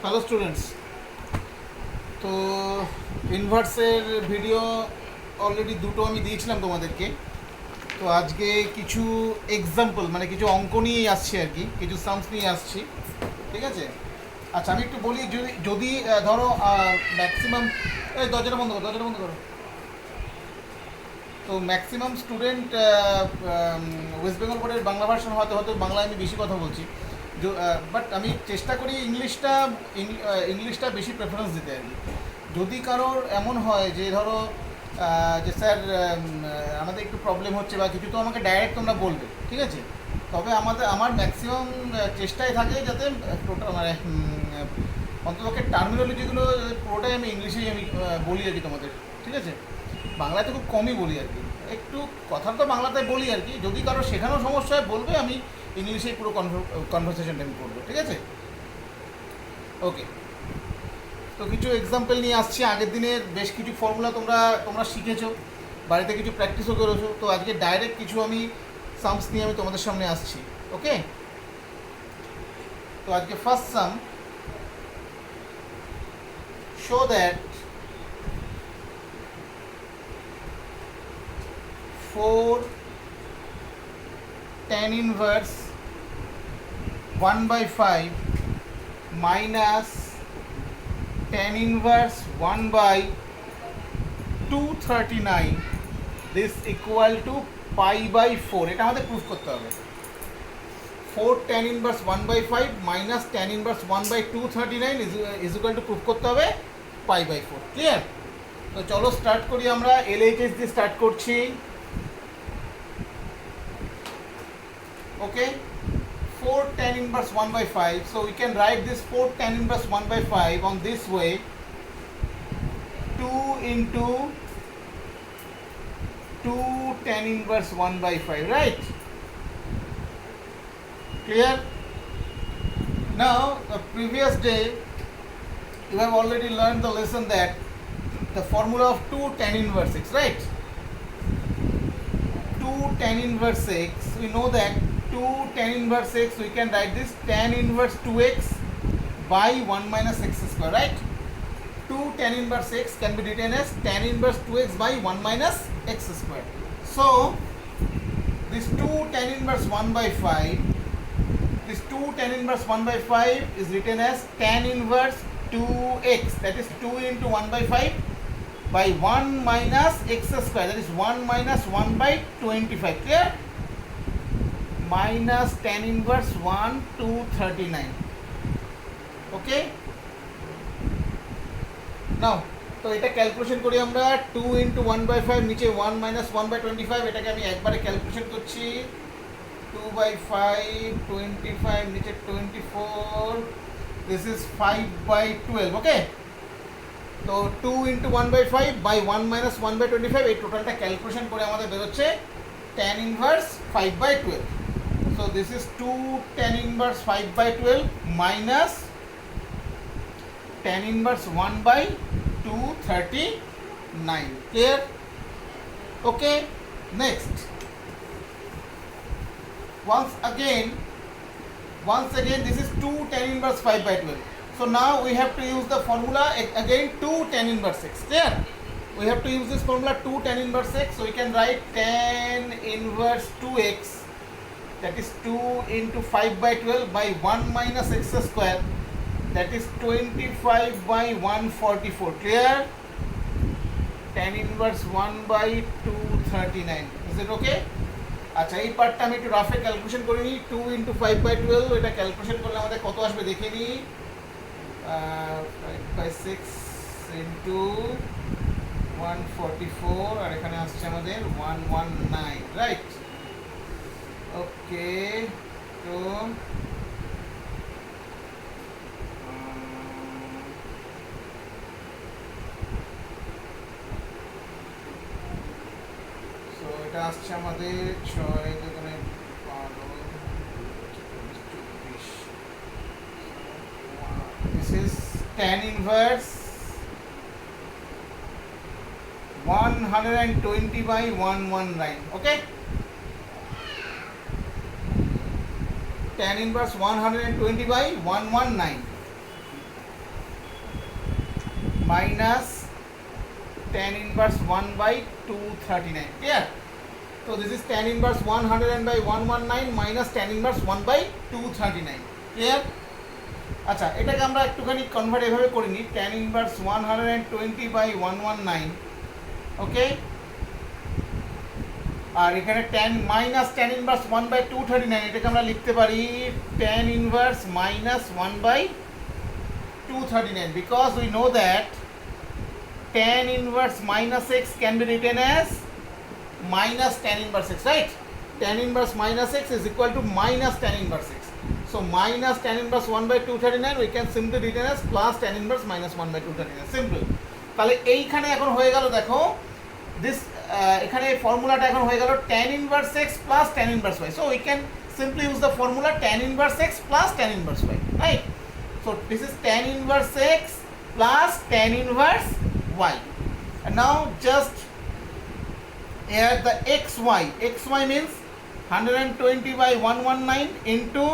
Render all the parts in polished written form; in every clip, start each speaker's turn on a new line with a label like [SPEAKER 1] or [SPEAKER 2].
[SPEAKER 1] Hello students, তো ইনভার্সের video already দুটো আমি দিয়েছিলাম তোমাদেরকে। তো আজকে কিছু এক্সাম্পল মানে কিছু অঙ্ক নিয়েই আসছি আর কি, কিছু সামস নিয়ে আসছি। ঠিক আছে, আচ্ছা আমি একটু বলি, যদি যদি ধরো ম্যাক্সিমাম, এই দরজাটা বন্ধ করো, দরজাটা বন্ধ করো। তো ম্যাক্সিমাম স্টুডেন্ট ওয়েস্ট বেঙ্গল বোর্ডের বাংলা ভার্সন হয়তো হয়তো বাংলায় আমি বেশি কথা বলছি, বাট আমি চেষ্টা করি ইংলিশটা বেশি প্রেফারেন্স দিতে আর কি। যদি কারোর এমন হয় যে ধরো যে স্যার আমাদের একটু প্রবলেম হচ্ছে বা কিছু, তো আমাকে ডাইরেক্ট তোমরা বলবে, ঠিক আছে। তবে আমার ম্যাক্সিমাম চেষ্টাই থাকে যাতে টোটাল মানে অন্ততপক্ষে টার্মিনোলজিগুলো পুরোটাই আমি ইংলিশেই আমি বলি আর কি তোমাদের, ঠিক আছে। বাংলায় তো খুব কমই বলি আর কি, একটু কথা তো বাংলাতে বলি আর কি। যদি কারো শেখানোর সমস্যা হয় বলবে, আমি ইংলিশেই পুরো কনভারসেশনটা আমি করবো, ঠিক আছে। ওকে, তো কিছু এক্সাম্পল নিয়ে আসছি। আগের দিনের বেশ কিছু ফর্মুলা তোমরা তোমরা শিখেছো, বাড়িতে কিছু প্র্যাকটিসও করেছো। তো আজকে ডাইরেক্ট কিছু আমি সামস নিয়ে আমি তোমাদের সামনে আসছি। ওকে, তো আজকে first some, show that 4 tan inverse 1/5 minus tan inverse 1/239 this equal to pi/4। এটা আমাদের প্রুফ করতে হবে। 4 tan inverse 1/5 minus tan inverse 1/239 is equal to proof করতে হবে pi/4। ক্লিয়ার? তো চলো স্টার্ট করি। আমরা LHS দিয়ে স্টার্ট করছি। ওকে, 4 tan inverse 1/5, so we can write this 4 tan inverse 1/5 on this way: 2 into 2 tan inverse 1/5, right? Clear? Now the previous day you have already learned the lesson that the formula of 2 tan inverse 6, right? 2 tan inverse 6, we know that 2 tan inverse 6, we can write this tan inverse 2x by 1 minus x square, right? 2 tan inverse 6 can be written as tan inverse 2x by 1 minus x square. So this 2 tan inverse 1/5, this 2 tan inverse 1/5 is written as tan inverse 2x, that is 2 into 1/5 by 1 minus x square, that is 1 minus 1/25. Clear? Minus tan inverse 1/239. Okay, নাও তো এটা calculation করি আমরা। 2 into 1/5, নিচে 1 minus 1/25, এটাকে আমি একবারে calculation করছি। 2/5 25, নিচে 24, this is 5/12. ওকে, তো 2 into 1/5 by 1 minus 1/25, এই টোটালটা ক্যালকুলেশন করে আমাদের বেরোচ্ছে tan inverse 5/12. So this is 2 tan inverse 5/12 minus tan inverse 1/239. Clear? Okay, next. Once again this is 2 tan inverse 5/12. So now we have to use the formula again, 2 tan inverse 6. Clear? We have to use this formula 2 tan inverse 6, so we can write tan inverse 2x, that is 2 into 5/12 by 1 minus x square, that is 25/144. Clear? Tan inverse 1/239. Is it okay? আচ্ছা, এই পার্টটা আমি একটু রাফে calculation করে নিই। 2 into 5/12, এটা calculation করলে আমাদের কত আসবে দেখে নিই। 5/6 into 144, আর এখানে আসছে আমাদের 119, রাইট? ওকে, তো এটা আসছে আমাদের 6 দুগুণে 12, 24। This is tan inverse 120 by 119. Okay, tan inverse 120 by 119. minus tan inverse 1 by 239. Clear? So this is tan inverse 100 by 119 minus tan inverse 1 by 239. Clear? আচ্ছা, এটাকে আমরা একটুখানি কনভার্ট এভাবে করে নিই, tan inverse 120 by 119. ওকে, আর এখানে tan minus tan inverse 1 by 239, এটাকে আমরা লিখতে পারি tan inverse minus 1 by 239, because we know that tan inverse minus x can be written as minus tan inverse x, right? Tan inverse minus x is equal to minus tan inverse x. So minus tan inverse 1 by 239 we can simply written as plus tan inverse minus 1 by 239. Simple. তাহলে এইখানে এখন হয়ে গেল, দেখো this এখানে এই ফর্মুলাটা এখন হয়ে গেল tan inverse x plus tan inverse y. So we can simply use the formula tan inverse x plus tan inverse y, right? So this is tan inverse x plus tan inverse y. And now just add the xy. Xy means 120 by 119 into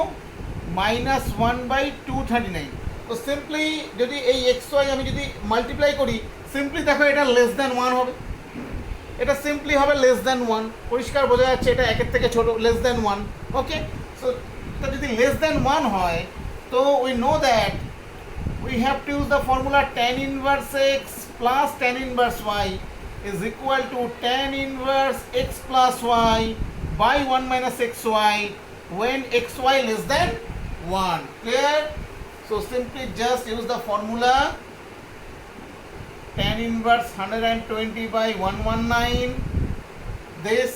[SPEAKER 1] minus 1 by 239. তো simply যদি এই xy আমি যদি multiply করি, simply দেখো এটা less than 1 হবে, এটা সিম্পলি হবে লেস দ্যান 1, পরিষ্কার বোঝা যাচ্ছে এটা একের থেকে ছোট, লেস দ্যান 1. ওকে, সো এটা যদি লেস দ্যান 1 হয়, তো we know that we have to use the formula tan inverse x plus tan inverse y is equal to tan inverse x plus y by 1 minus xy when xy less than 1. Clear? So simply just use the formula tan inverse 120 by 119 this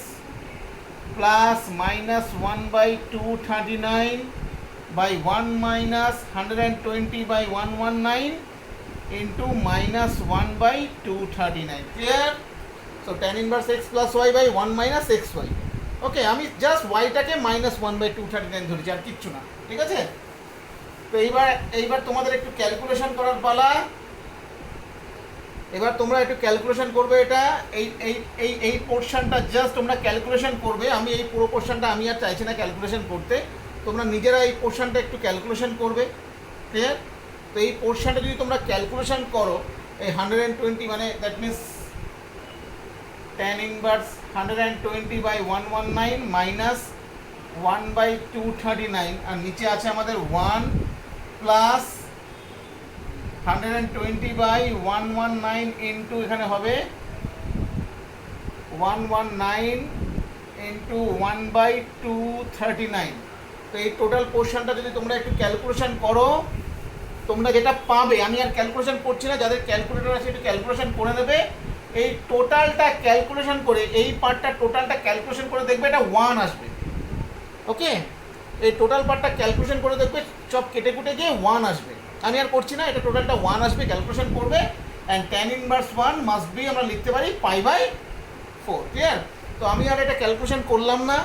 [SPEAKER 1] plus minus 1 by 239 by 1 minus 120 by 119 into minus 1 by 239. Clear? So tan inverse x plus y by 1 minus xy. ওকে, আমি just ওয়াইটাকে minus 1 by 239 ধরেছি, আর কিচ্ছু না, ঠিক আছে? তো এইবার তোমাদের একটু ক্যালকুলেশন করার পালা। এবার তোমরা একটু ক্যালকুলেশন করবে, এটা এই পোর্শনটা জাস্ট তোমরা ক্যালকুলেশন করবে। আমি এই পুরো পোর্শনটা আমি আর চাইছি না ক্যালকুলেশন করতে, তোমরা নিজেরা এই পোর্শনটা একটু ক্যালকুলেশন করবে। ক্লিয়ার? তো এই পোর্শনটা যদি তোমরা ক্যালকুলেশন করো, এই 120 মানে that means tan inverse 120 by 119 minus 1 by 239, আর নিচে আছে আমাদের 1 প্লাস 120 by 119 ইন্টু এখানে হবে 119 ইন্টু 1 by 239। তো এই টোটাল পোর্শনটা যদি তোমরা একটু ক্যালকুলেশন করো, তোমরা যেটা পাবে, আমি আর ক্যালকুলেশন করছি না, যাদের ক্যালকুলেটর আছে একটু ক্যালকুলেশন করে নেবে। এই টোটালটা ক্যালকুলেশন করে, এই পার্টটা টোটালটা ক্যালকুলেশন করে দেখবে এটা 1 আসবে। ওকে, এই টোটাল পার্টটা ক্যালকুলেশন করে দেখবে সব কেটে কুটে গিয়ে 1 আসবে। আমি আর করছি না, এটা টোটালটা 1 আসবে, ক্যালকুলেশন করবে। And tan inverse 1 must be আমরা লিখতে পারি পাই বাই 4। ক্লিয়ার? তো আমি আর এটা ক্যালকুলেশন করলাম না,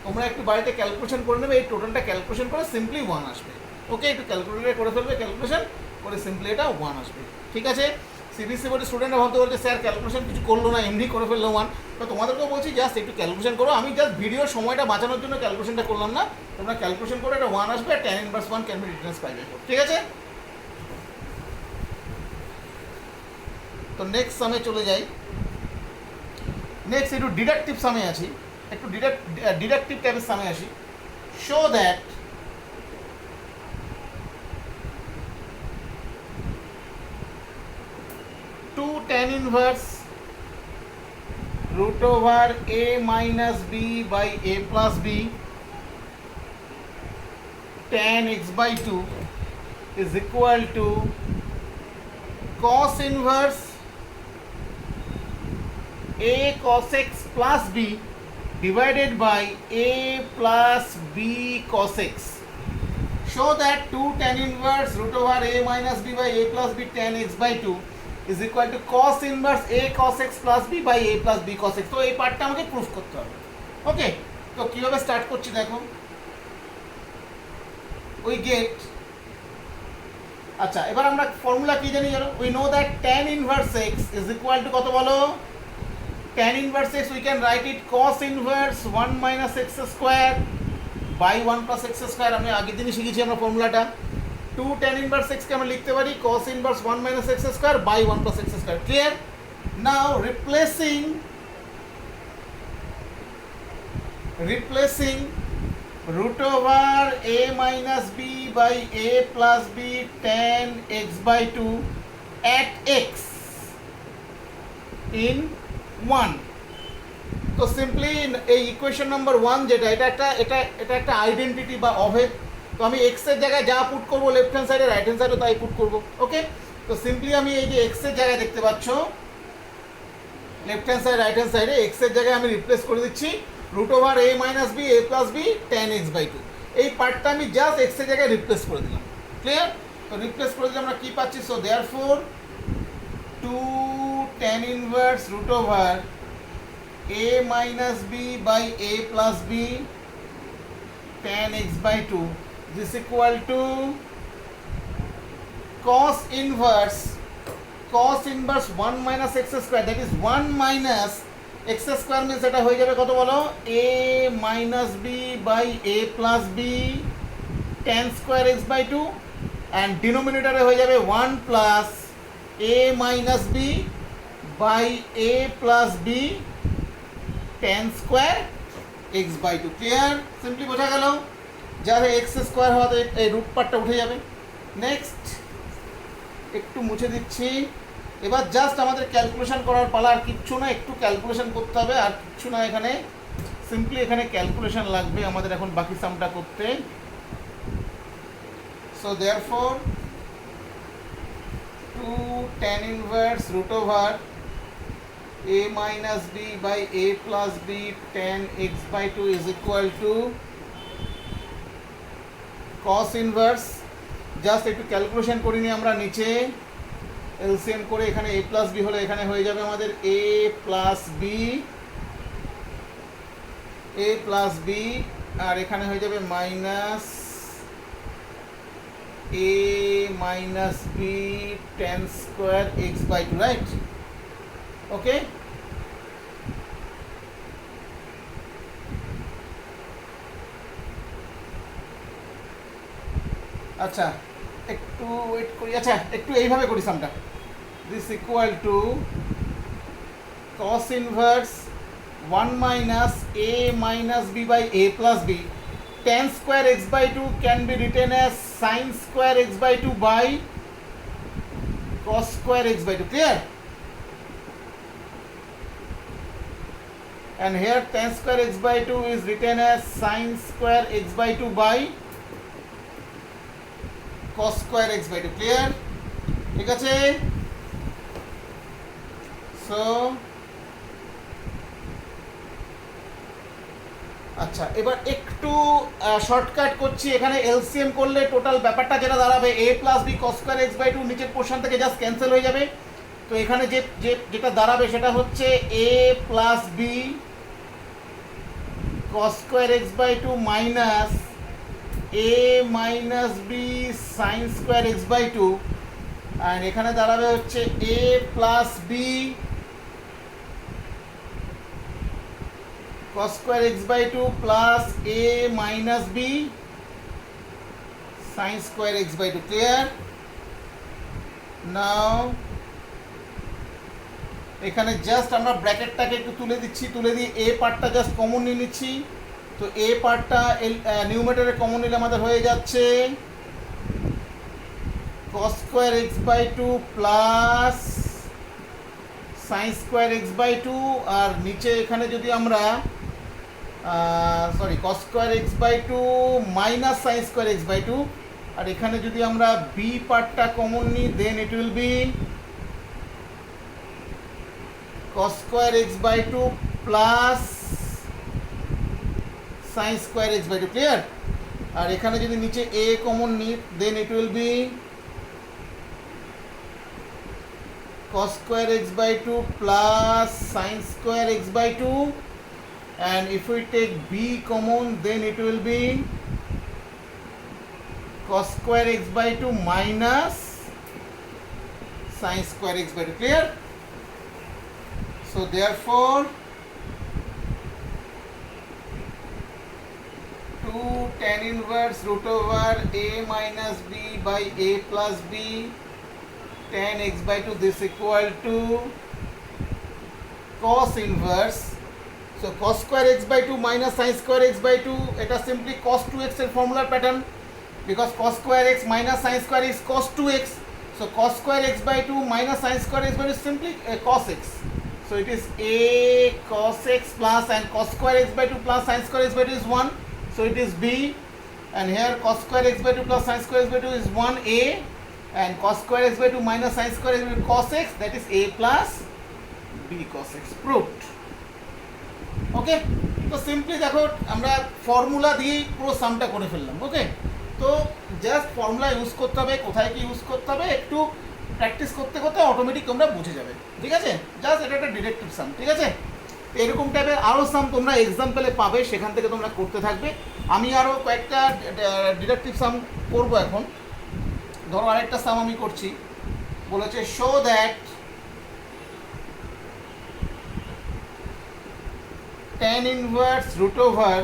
[SPEAKER 1] তোমরা একটু বাড়িতে ক্যালকুলেশন করে নেবে, এই টোটালটা ক্যালকুলেশন করে সিম্পলি 1 আসবে। ওকে, একটু ক্যালকুলেটরে করে ফেলবে, ক্যালকুলেশন করে সিম্পলি এটা 1 আসবে। ঠিক আছে? সিবিএসসি বোর্ডের স্টুডেন্টরা ভাবতে বলছে স্যার ক্যালকুলেশন কিছু করলো না, এমনি করে ফেললো 1। তো তোমাদেরকেও বলছি জাস্ট একটু ক্যালকুলেশন করো। আমি জাস্ট ভিডিওর সময়টা বাঁচানোর জন্য ক্যালকুলেশনটা করলাম না, তোমরা ক্যালকুলেশন করে এটা 1 আসবে, আর tan inverse 1 can be written as pi by 4। ঠিক আছে? তো নেক্সট সামে চলে যাই। নেক্সট একটু ডিডাকটিভ সামে আছি, একটু ডিডাকটিভ টাইপের সামে আসি। Show that tan inverse root over a minus b by a plus b tan x by 2 is equal to cos inverse a cos x plus b divided by a plus b cos x. Show that 2 tan inverse root over a minus b by a plus b tan x by 2 is equal to cos inverse a cos x plus b by a plus b cos x. তো এই পার্টটা আমাকে proof করতে হবে। ওকে, তো কীভাবে start করছি দেখো। উই গেট, আচ্ছা এবার আমরা ফর্মুলা কী জানি জানো? We know that tan inverse x is equal to কত বলো? tan inverse x we can write it cos inverse 1 minus x square by 1 plus x square. আমি আগের দিনই শিখেছি আমরা ফর্মুলাটা। 2 tan inverse x কে আমরা লিখতে পারি cos inverse 1 minus x square by 1 plus x square. Clear? Now replacing root over a minus b by a plus b tan x by 2 at x in 1. তো সিম্পলি এই equation number 1 যেটা এটা একটা identity বা অভেদ। তো আমি x এর জায়গায় যা পুট করবো লেফট হ্যান্ড সাইডে রাইট হ্যান্ড সাইডে তাই পুট করবো। ওকে, তো সিম্পলি আমি এই যে এক্স এর জায়গায় দেখতে পাচ্ছ left hand side right hand সাইডে এক্স এর জায়গায় আমি রিপ্লেস করে দিচ্ছি root over a minus b a plus b tan x by 2। এই পার্টটা আমি জাস্ট এক্স এর জায়গায় রিপ্লেস করে দিলাম। ক্লিয়ার? তো রিপ্লেস করে দিলে আমরা কি পাচ্ছি? So therefore 2 tan inverse root over a minus b by a plus b tan x by 2 this equal to cos inverse 1 minus x square, that is 1 minus x square means এটা হয়ে যাবে কত বলো? a minus b by a plus b tan square x by 2 and denominator হয়ে যাবে 1 plus a minus b by a plus b tan square x by 2. Clear? Simply বোঝা গেল। যারা x স্কোয়ার হওয়াতে এই রুট পার্টটা উঠে যাবে। নেক্সট একটু মুছে দিচ্ছি। এবার জাস্ট আমাদের ক্যালকুলেশন করার পালা, আর কিচ্ছু না, একটু ক্যালকুলেশন করতে হবে আর কিচ্ছু না। এখানে সিম্পলি এখানে ক্যালকুলেশন লাগবে আমাদের এখন বাকি সামটা করতে। So therefore 2 tan inverse root over a minus b by a plus b tan x by 2 is equal to cos inverse, just একটু ক্যালকুলেশন করে নিই আমরা নিচে এলসিএম করে। এখানে a plus b হলে এখানে হয়ে যাবে আমাদের a plus b আর এখানে হয়ে যাবে মাইনাস a minus b tan square x by 2, right? Okay, আচ্ছা একটু ওয়েট করি। আচ্ছা একটু এইভাবে করি সামটা। This equal to cos inverse 1 minus a minus b by a plus b tan square x by 2 can be written as sin square x by 2 by cos square x by 2. Clear? And here tan square x by 2 is written as sin square x by 2 by cos square x by 2. Clear? ঠিক আছে? So আচ্ছা এবার একটু shortcut করছি। এখানে LCM করলে total ব্যাপারটা যেটা দাঁড়াবে a plus b cos square x by 2 নিচের পোর্শন থেকে জাস্ট ক্যান্সেল হয়ে যাবে। তো এখানে যেটা দাঁড়াবে সেটা হচ্ছে a plus b cos square x by 2 minus a minus b sin square x by 2 আর এখানে দাঁড়াবে হচ্ছে a plus b cos square x by 2 plus a minus b sin square x by 2. Clear? Now এখানে just আমরা ব্র্যাকেটটাকে একটু তুলে দিচ্ছি, তুলে দিয়ে এ পার্টটা জাস্ট কমন নিয়ে নিচ্ছি। তো এ পার্টটা নিউমেটারে কমন নিলে আমাদের হয়ে যাচ্ছে cos square x by 2 plus sin square x by 2 আর নিচে এখানে যদি আমরা cos square x by 2 minus sin square x by 2 আর এখানে যদি আমরা বি পার্টটা কমন নিই then it will be cos square x by 2 plus sin square x by 2. Clear? আর এখানে যদি নিচে a কমন নিই then it will be cos square x by 2 plus sin square x by 2 and if we take b common then it will be cos square x by 2 minus sin square x by 2. Clear? So therefore 2 2 tan inverse root over a minus b by a plus b tan x by 2, this equal to cos inverse. So cos square x by 2 minus sin square x by 2, এটা simply cos 2x এর formula pattern, because cos square x minus sin square is cos 2x. So cos square x by 2 minus sin square x by 2 is simply cos x. So it is a cos x plus, and cos square x by 2 plus sin square x by 2 is 1. So it is b, and here cos square x by 2 plus sin square x by 2 is 1a, and cos square x by 2 minus sin square x by 2 cos x, that is a plus b cos x, proved. ওকে, তো simply দেখো আমরা formula দিয়েই পুরো সামটা করে ফেললাম। ওকে, তো just formula use করতে হবে, কোথায় কি ইউজ করতে হবে একটু প্র্যাকটিস করতে করতে অটোমেটিক তোমরা বুঝে যাবে। ঠিক আছে, জাস্ট এটা একটা ডিডাকটিভ সাম। ঠিক আছে, এরকম টাইপের আরও সাম তোমরা এক্সাম্পলে পাবে, সেখান থেকে তোমরা করতে থাকবে। আমি আরও কয়েকটা ডিডাকটিভ সাম করবো এখন। ধরো আরেকটা সাম আমি করছি, বলেছে show that tan inverse root over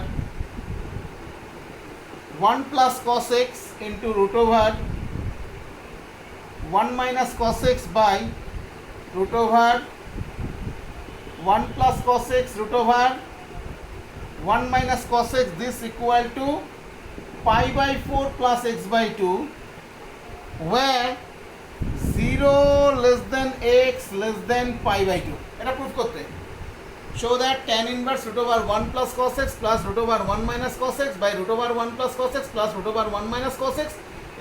[SPEAKER 1] 1 plus cos x into root over 1 minus cos x by root over 1 plus cos x root over 1 minus cos x, this equal to pi by 4 plus x by 2, where 0 less than x less than pi by 2. এটা proof করতে show that tan inverse root over 1 plus cos x plus root over 1 minus cos x by root over 1 plus cos x plus root over 1 minus cos x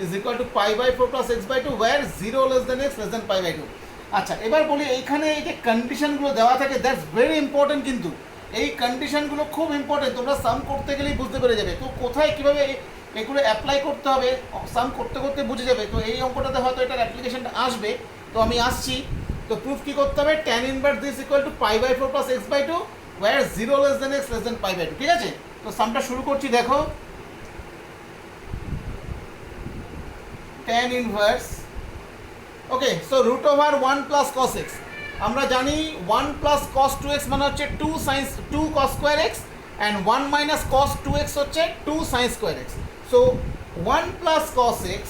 [SPEAKER 1] is equal to pi by 4 plus x by 2, where 0 less than x less than pi by 2. আচ্ছা, এবার বলি এইখানে এই যে কন্ডিশনগুলো দেওয়া থাকে, that's very important. কিন্তু এই কন্ডিশনগুলো খুব ইম্পর্টেন্ট, তোমরা সাম করতে গেলেই বুঝতে পেরে যাবে। তো কোথায় কীভাবে এগুলো অ্যাপ্লাই করতে হবে সাম করতে করতে বুঝে যাবে। তো এই অঙ্কটাতে হয়তো এটার অ্যাপ্লিকেশনটা আসবে, তো আমি আসছি। তো প্রুফ কি করতে হবে, tan inverse this equal to pi by 4 plus x by 2, where 0 less than x less than pi by 2। ঠিক আছে, তো সামটা শুরু করছি। দেখো tan inverse, okay, so root over 1 plus cos x, আমরা জানি 1 প্লাস cos 2x মানে হচ্ছে 2 sin 2 cos square x, and 1 minus cos 2x হচ্ছে 2 sin square x। So 1 plus cos x,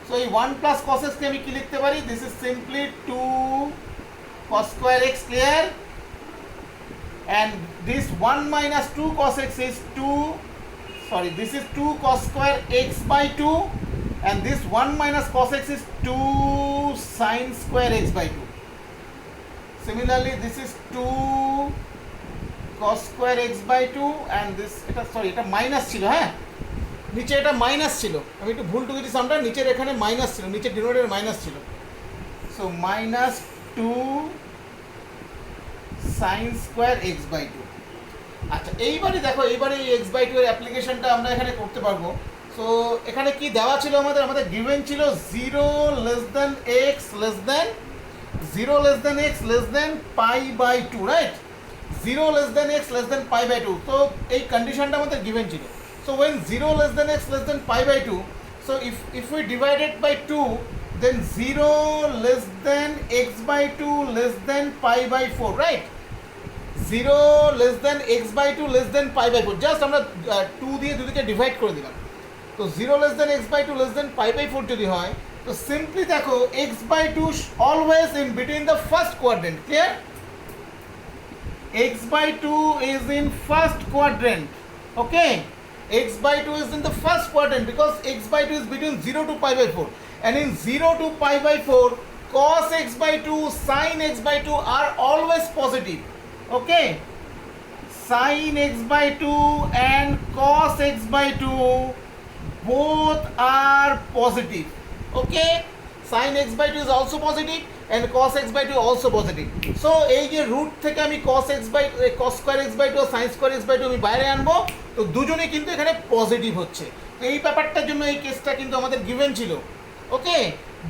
[SPEAKER 1] so এই 1 plus cos x কে আমি কি লিখতে পারি, this is simply 2 cos square x, clear, and this 1 minus 2 cos x is 2, sorry, this is 2 cos square x by 2, and this 1 minus cos x is 2 sin square x by 2. Similarly, this is 2 cos square x by 2, and this, এটা sorry এটা minus ছিল, হ্যাঁ নিচে এটা minus ছিল, আমি একটু ভুল টুকেছি সামটা, নিচের এখানে মাইনাস ছিল, নিচে ডিনোমিনেটর মাইনাস ছিল। So minus 2 sine square x by 2। আচ্ছা, এইবারে দেখো, এইবারে এই এক্স বাই 2 এর অ্যাপ্লিকেশনটা আমরা এখানে করতে পারবো। সো এখানে কি দেওয়া ছিল আমাদের গিভেন ছিল 0 less than x less than 0 less than x less than pi by 2, right, 0 less than x less than pi by 2। তো এই কন্ডিশনটা আমাদের গিভেন ছিল। So when 0 less than x less than pi by 2, so if we divide it by 2, then 0 less than x by 2 less than pi by 4, right? 0 less than x by 2 less than pi by 4, just আমরা 2 দিয়ে দুদিকে divide করে দিলাম। তো 0 less than x by 2 less than pi by 4 যদি হয়, তো simply দেখো x by 2 always in between the first quadrant, clear? x by 2 is in first quadrant, okay? X by 2 is in the first quadrant because x by 2 is between 0 to pi by 4, and in 0 to pi by 4 cos x by 2 sin x by 2 are always positive, okay? Sin x by 2 and cos x by 2 both are positive, okay? Sin x by 2 is also positive and cos x by 2 also positive. So এই যে root থেকে আমি cos square x by 2 sin square x by 2 আমি বাইরে আনবো, তো দুজনেই কিন্তু এখানে পজিটিভ হচ্ছে। তো এই ব্যাপারটার জন্য এই কেসটা কিন্তু আমাদের গিভেন ছিল, ওকে?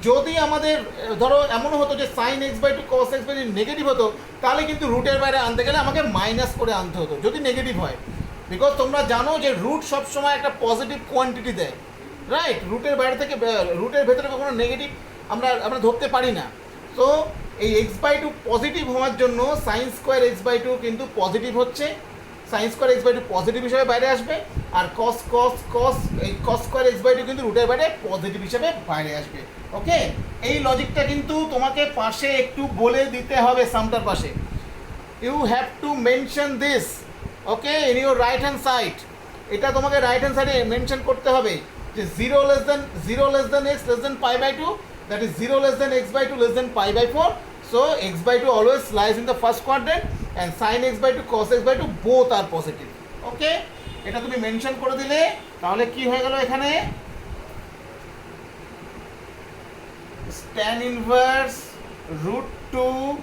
[SPEAKER 1] যদি আমাদের ধরো এমনও হতো যে sin x by 2 cos x by 2 negative হতো, তাহলে কিন্তু রুটের বাইরে আনতে গেলে আমাকে মাইনাস করে আনতে হতো যদি নেগেটিভ হয়, বিকজ তোমরা জানো যে রুট সবসময় একটা পজিটিভ কোয়ান্টিটি দেয়, রাইট? রুটের বাইরে থেকে রুটের ভেতরে কখনো নেগেটিভ আমরা ধরতে পারি না। তো এই x by 2 পজিটিভ হওয়ার জন্য sin স্কোয়ার x by 2 কিন্তু পজিটিভ হচ্ছে, sine square x by two positive হিসাবে বাইরে আসবে, আর কস কস কস এই cos square x by two কিন্তু রুটের বাইরে পজিটিভ হিসাবে বাইরে আসবে। ওকে, এই লজিকটা কিন্তু তোমাকে পাশে একটু বলে দিতে হবে সামটার পাশে। You have to mention this, okay, in your right hand side. এটা তোমাকে রাইট হ্যান্ড সাইডে মেনশন করতে হবে যে 0 less than x less than pi by 2, that is 0 less than x by 2 less than pi by 4. So x by 2 always lies in the first quadrant and sin x by 2 cos x by 2 both are positive. ওকে, এটা তুমি mention করে দিলে তাহলে কি হয়ে গেল এখানে tan inverse root 2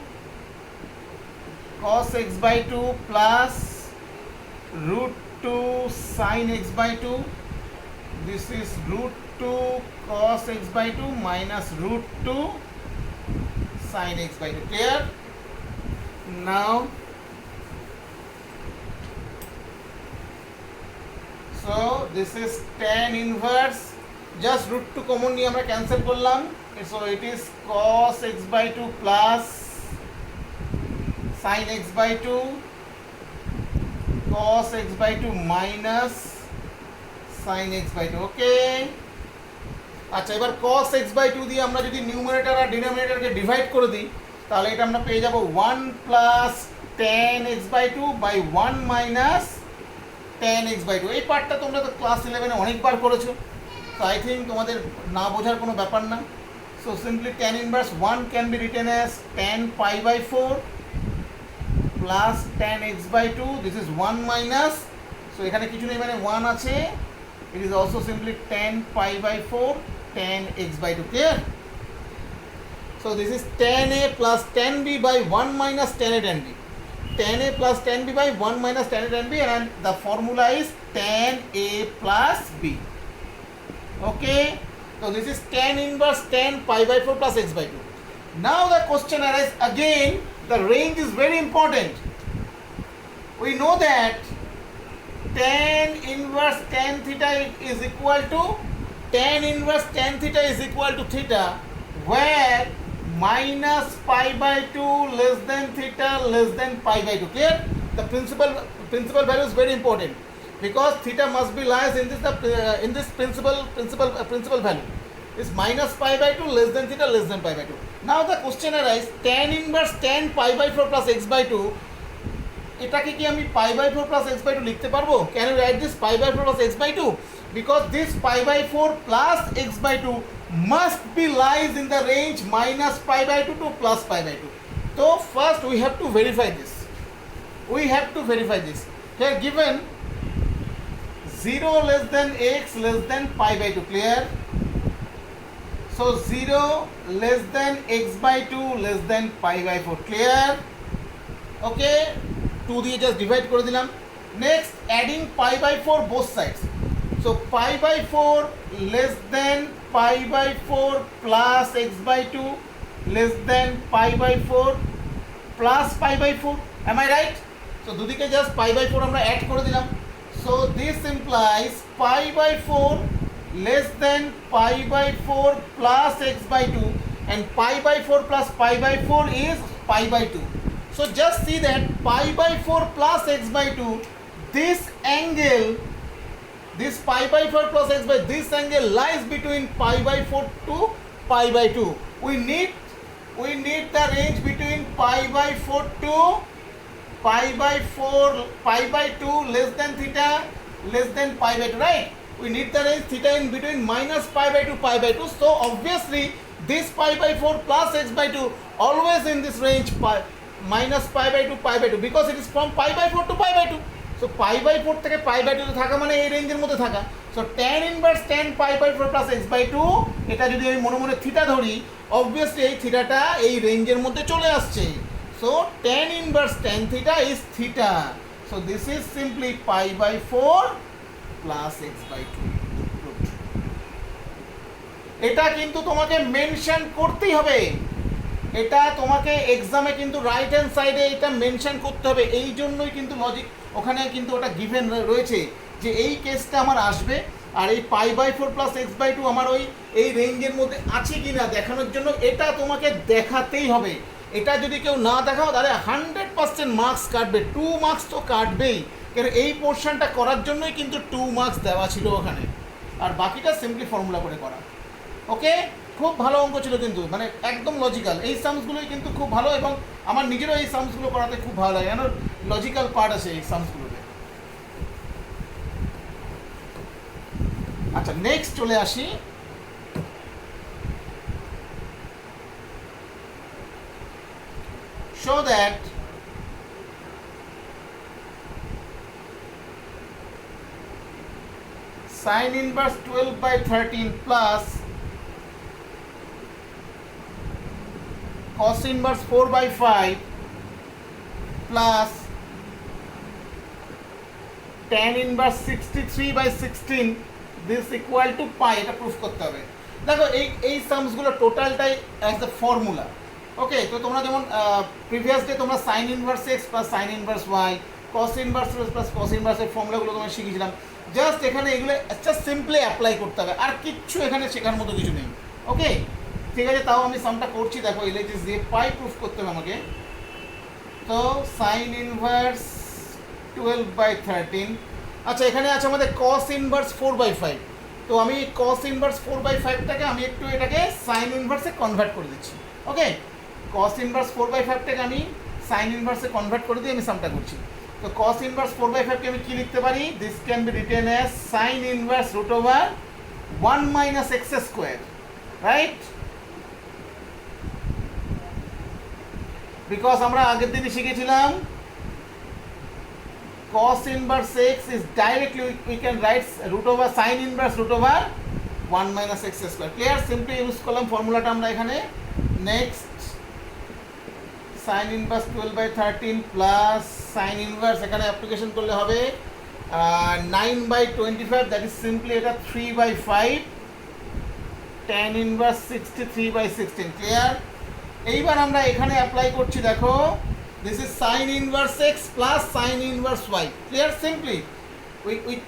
[SPEAKER 1] cos x by 2 plus root 2 sin x by 2. This is root 2 cos x by 2 minus root 2 sin x by 2. Clear? Now, so this is tan inverse, just root 2 common নিয়ে আমরা cancel করলাম, so it is cos x by 2 plus sin x by 2 cos x by 2 minus sin x by 2. ওকে, আচ্ছা এবার cos x by 2 দিয়ে আমরা যদি numerator আর ডিনোমিনেটরকে divide করে দিই তাহলে এটা আমরা পেয়ে যাব 1 plus tan x by 2 by 1 minus tan x by 2। এই পার্টটা তোমরা তো ক্লাস 11 এ অনেকবার করেছো, তো আই থিঙ্ক তোমাদের না বোঝার কোনো ব্যাপার না। So simply tan inverse 1 can be written as tan pi by 4 plus tan x by 2, this is 1 minus, so এখানে কিছু নেই মানে 1 আছে, it is also simply tan pi by 4 tan x by 2. Clear? So this is tan a plus tan b by 1 minus tan a tan b, tan a plus tan b by 1 minus tan a tan b, and the formula is tan a plus b. Okay, so this is tan inverse tan pi by 4 plus x by 2. Now the question arises again, the range is very important. We know that tan inverse tan theta is equal to tan inverse tan theta is equal to theta, where minus pi by 2 less than theta less than pi by 2. Clear? The principal value is very important because theta must be lies in this principal value is minus pi by 2 less than theta less than pi by 2. Now the question arises, tan inverse tan pi by 4 plus x by 2, এটাকে কি আমি pi by 4 plus x by 2 লিখতে পারবো? Can you write this pi by 4 plus x by 2? Because this pi by 4 plus x by 2 must be lies in the range minus pi by 2 to plus pi by 2. So first we have to verify this. Here given 0 less than x less than pi by 2. Clear? So 0 less than x by 2 less than pi by 4. Clear? Okay, 2 দিয়ে just divide করে দিলাম। Next, adding pi by 4 both sides. So pi by 4 less than pi by 4 plus x by 2 less than pi by 4 plus pi by 4. Am I right? So দুদিকে just pi by 4 আমরা add করে দিলাম। So this implies pi by 4 less than pi by 4 plus x by 2, and pi by 4 plus pi by 4 is pi by 2. So just see that pi by 4 plus x by 2, this angle, this pi by 4 plus x by, this angle lies between pi by 4 to pi by 2. We need the range between pi by 4 to pi by 2 less than theta less than pi by 2, right? We need the range theta in between minus pi by 2 pi by 2. So obviously this pi by 4 plus x by 2 always in this range minus pi by 2 pi by 2, because it is from pi by 4 to pi by 2. So pi by 4 থেকে pi by 2 তে থাকা মানে এই রেঞ্জের মধ্যে থাকা। So tan inverse tan pi by 4 plus x by 2, এটা যদি আমি মনে মনে থিটা ধরি, obviously এই থিটাটা এই রেঞ্জের মধ্যে চলে আসছে। So tan inverse tan theta is theta. So this is simply pi by 4 plus x by 2. এটা কিন্তু তোমাকে মেনশন করতেই হবে, এটা তোমাকে এক্সামে কিন্তু রাইট হ্যান্ড সাইডে এটা মেনশন করতে হবে। এই জন্যই কিন্তু লজিক ওখানে কিন্তু ওটা গিভেন রয়েছে যে এই কেসটা আমার আসবে, আর এই pi by 4 plus x by 2 আমার ওই এই রেঞ্জের মধ্যে আছে কি না দেখানোর জন্য এটা তোমাকে দেখাতেই হবে। এটা যদি কেউ না দেখাও তাহলে 100% মার্কস কাটবে, 2 মার্কস তো কাটবেই। এর এই পোর্শনটা করার জন্যই কিন্তু 2 মার্কস দেওয়া ছিল ওখানে, আর বাকিটা সিম্পলি ফর্মুলা করে করা। ওকে, খুব ভালো অঙ্ক ছিল কিন্তু, মানে একদম লজিক্যাল। এই সামসগুলোই কিন্তু খুব ভালো, এবং আমার নিজেরও এই সামসগুলো করাতে খুব ভালো লাগে, কেন লজিক্যাল পার্ট আছে এই সামসগুলোতে। আচ্ছা, নেক্সট চলে আসি। show that sin inverse 12/13 plus cos inverse 4/5 plus tan inverse 63/16 this equal to pi, এটা প্রুফ করতে হবে। দেখো এই সামসগুলো টোটালটাই অ্যাজ দ্য ফর্মুলা। ওকে, তো তোমরা যেমন প্রিভিয়াস ডে তোমরা sine inverse x plus sine inverse y, cos inverse plus cos ইনভার্সের ফর্মুলাগুলো তোমরা শিখেছিলাম। জাস্ট এখানে এগুলো জাস্ট সিম্পলি অ্যাপ্লাই করতে হবে, আর কিচ্ছু এখানে শেখার মতো কিছু নেই। ওকে, ঠিক আছে, তাও আমি সামটা করছি। দেখো এলএইচএস দিয়ে পাই প্রুফ করতে হবে আমাকে। তো সাইন ইনভার্স 12/13, আচ্ছা এখানে আছে আমাদের কস ইনভার্স 4/5। তো আমি কস ইনভার্স 4/5টাকে আমি একটু এটাকে সাইন ইনভার্সে কনভার্ট করে দিচ্ছি। ওকে, কস ইনভার্স 4/5টাকে আমি সাইন ইনভার্সে কনভার্ট করে দিয়ে আমি সামটা করছি। তো কস ইনভার্স 4/5কে আমি কি লিখতে পারি? This can be written as sine inverse root over 1 minus x square, right? Because আমরা আগের দিনই শিখেছিলাম cos inverse x is directly we can write root over sin inverse root over 1 minus x square. Clear? Simply use করলাম ফর্মুলাটা আমরা এখানে। Next sin inverse 12/13 plus sin inverse এখানে application করলে হবে 9/25, দ্যাট ইজ সিম্পলি এটা 3/5 tan inverse 63/16। ক্লিয়ার? এইবার আমরা এখানে অ্যাপ্লাই করছি, দেখো this is sin inverse x plus sin inverse y. Clear? Simply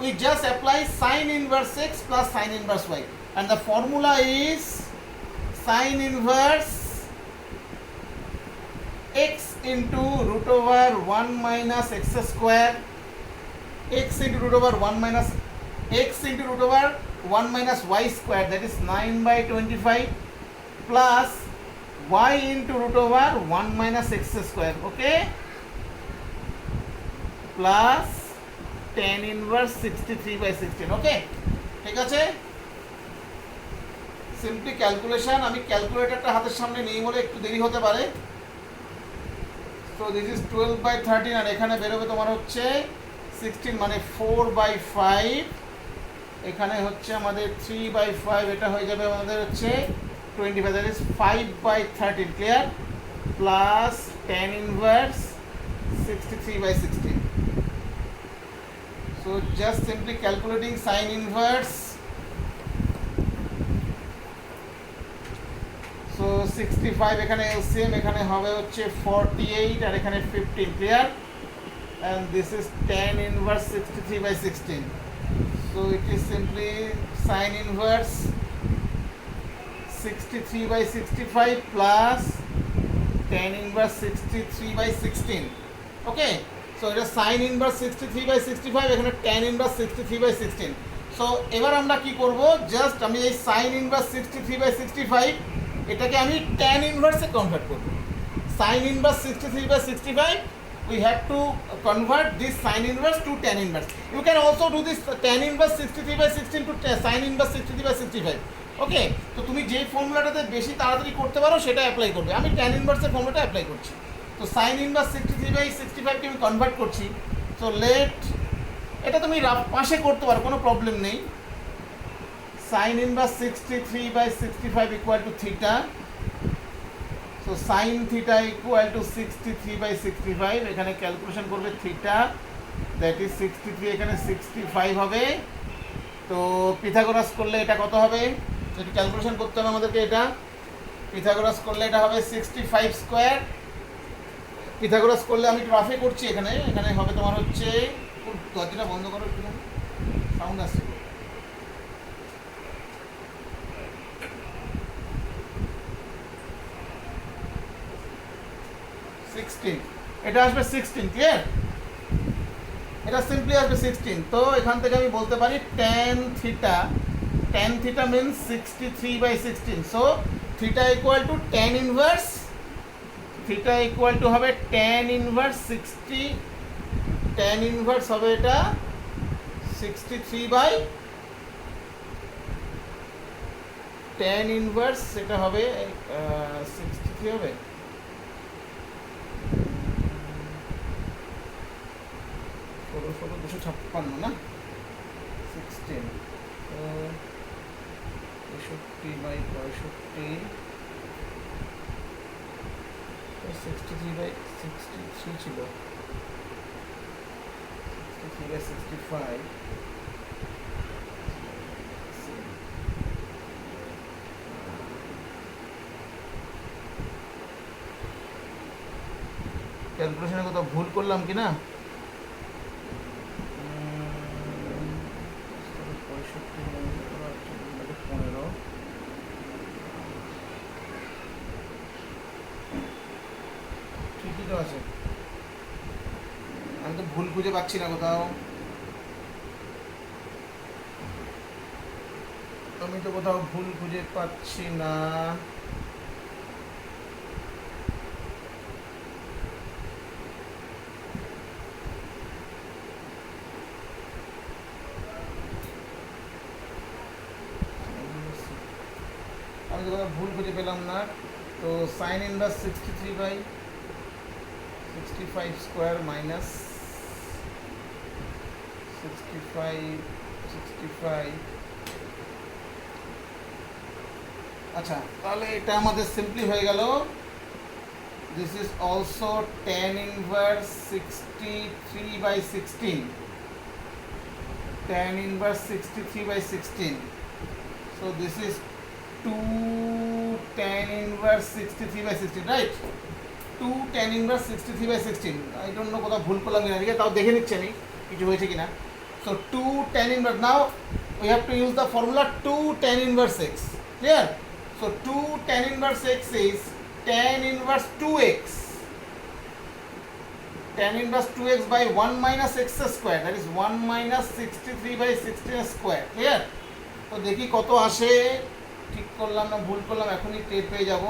[SPEAKER 1] we just apply sin inverse x plus sin inverse y, and the formula is sin inverse x into root over 1 minus x square, x into root over 1 minus x into root over 1 minus y square, that is 9/25 plus y into root over 1 minus x square, okay, plus tan inverse 63/16, okay, ঠিক আছে। Simply calculation, আমি ক্যালকুলেটরটা হাতের সামনে নেই বলে একটু দেরি হতে পারে। তো দিস ইজ 12/13, আর এখানে বেরোবে তোমার হচ্ছে 16, মানে 4/5, এখানে হচ্ছে আমাদের 3/5, এটা হয়ে যাবে আমাদের হচ্ছে 25, that is 5/13. Clear? Plus tan inverse 63/16. So just simply calculating sin inverse. So 65 এখানে LCM, এখানে হবে হচ্ছে 48, আর এখানে 15. Clear? And this is tan inverse 63/16. So it is simply sin inverse 63/65 plus tan inverse 63/16. Okay, so এটা sin inverse 63/65, এখানে tan inverse 63/16. So এবার আমরা কি করব? জাস্ট আমি এই sin inverse 63/65 এটাকে আমি tan inverse এ কনভার্ট করব। sin inverse 63/65, we have to convert this sin inverse to tan inverse. You can also do this tan inverse 63/16 to sin inverse 63/65. ওকে, তো তুমি যে ফর্মুলাটাতে বেশি তাড়াতাড়ি করতে পারো সেটা অ্যাপ্লাই করবে। আমি ট্যান ইনভার্সের ফর্মুলাটা অ্যাপ্লাই করছি। তো সাইন ইনভার্স 63/65কে আমি কনভার্ট করছি। সো লেট, এটা তুমি পাশে করতে পারো, কোনো প্রবলেম নেই। Sign inverse 63/65 equal to theta. So sine theta equal to 63/65, এখানে ক্যালকুলেশন করবে থিটা, দ্যাট ইজ 63, এখানে 65 হবে। তো পিথাগোরাস করলে এটা কত হবে? এটা ক্যালকুলেশন করতে হবে আমাদেরকে। এটা পিথাগোরাস করলে এটা হবে 65 স্কোয়ার। পিথাগোরাস করলে আমি একটু রাফে করছি, এখানে হবে তোমার হচ্ছে, দরজাটা বন্ধ করো, একটু সাউন্ড আসছে, 16, এটা আসবে 16। ক্লিয়ার? এটা সিম্পলি আসবে 16। তো এখান থেকে আমি বলতে পারি tan theta means 63/16। So theta equal to theta equal to হবে tan ইনভার্স 60, tan ইনভার্স হবে এটা 63 tan ইনভার্স সেটা হবে 63 হবে 256 না 16 তো 65/65 63/63 ছিল 63/65 ক্যালকুলেশনে কোথাও ভুল করলাম কি না 15 ঠিকই তো আছে আমি তো ভুল খুঁজে পাচ্ছি না কোথাও ভুল খুঁজে পাচ্ছি না আমি তো কোথাও ভুল খুঁজে পেলাম না তো সাইন ইনভার্স 63/65 স্কোয়ার মাইনাস 65 আচ্ছা তাহলে এটা আমাদের সিম্পলি হয়ে গেল this is also tan inverse 63/16 tan inverse 63/16 so this is 2 tan inverse 63/16 right 2 tan inverse 63/16 I don't know কোথাও ভুল করলাম কিনা ঠিক আছে তাও দেখে নিচ্ছি আমি কিছু হয়েছে কিনা so 2 tan inverse now we have to use the formula 2 tan inverse x clear so 2 tan inverse x is tan inverse 2x tan inverse 2x by 1 minus x square that is 1 minus 63/16 square clear তো দেখি কত আসে ঠিক করলাম না ভুল করলাম এখনই টের পেয়ে যাব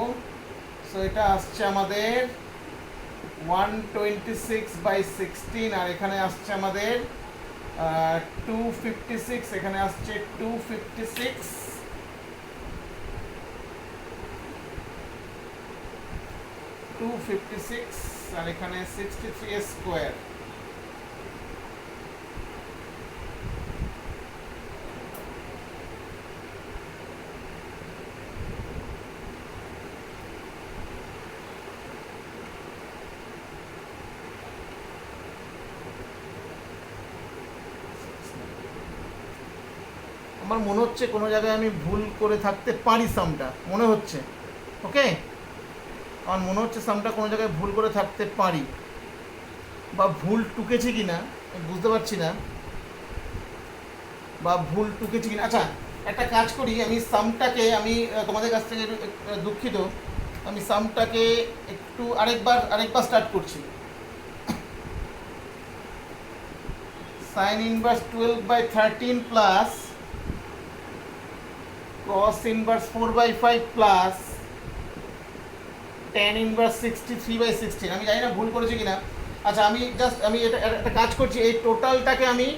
[SPEAKER 1] সো এটা আসছে আমাদের 126/16 আর এখানে আসছে আমাদের 256 এখানে আসছে 256 আর এখানে 63 স্কোয়ার আমার মনে হচ্ছে কোনো জায়গায় আমি ভুল করে থাকতে পারি সামটা মনে হচ্ছে ওকে আমার মনে হচ্ছে সামটা কোনো জায়গায় ভুল করে থাকতে পারি বা ভুল টুকেছি কিনা বুঝতে পারছি না বা ভুল টুকেছি কিনা আচ্ছা একটা কাজ করি আমি সামটাকে আমি তোমাদের কাছ থেকে দুঃখিত আমি সামটাকে একটু আরেকবার স্টার্ট করছি sign inverse 12/13 plus cos inverse 4/5 plus tan inverse 63/16 আমি জানি না ভুল করেছি কিনা আচ্ছা আমি এটা একটা কাজ করছি এই টোটালটাকে আমি